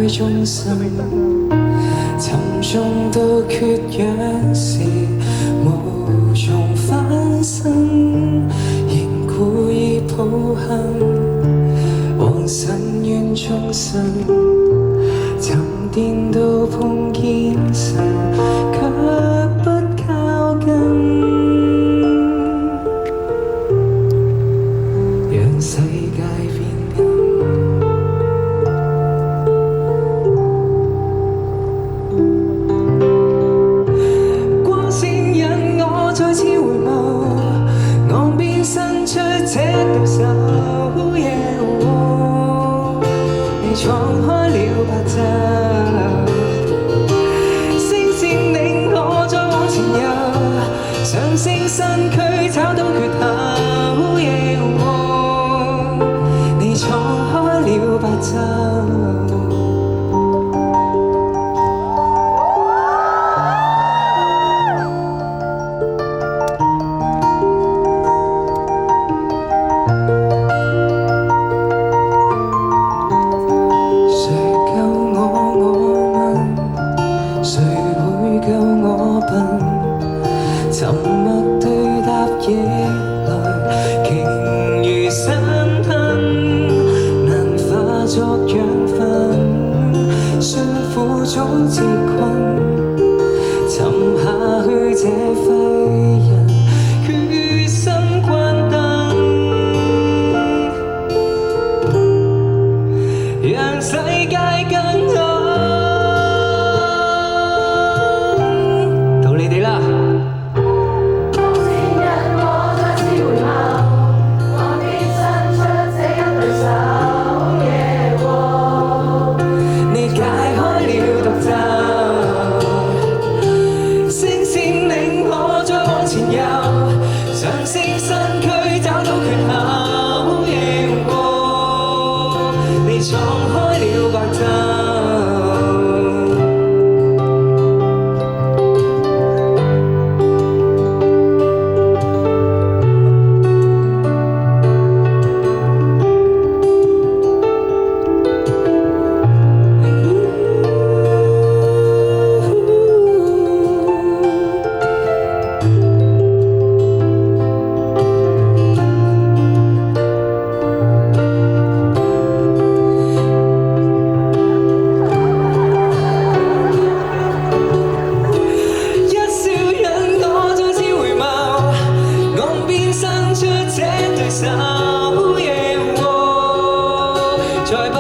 虛中生，沉重到缺氧時無從翻身，仍故意抱恨，往深淵中身，沉澱到碰見神，卻不靠近，讓世界變暗。光線引我再次回眸，岸邊伸出這對手，你闖開了白晝，聲線令我再往前遊，上升身軀找到缺口，你闖開了白晝。沉默對答夜來，鯨如山吞，難化作養分，酸苦總自困，沉下去這廢人，決心關燈，讓世界更暗。到你哋啦！上升身軀找到缺口，你闖開了白晝。再不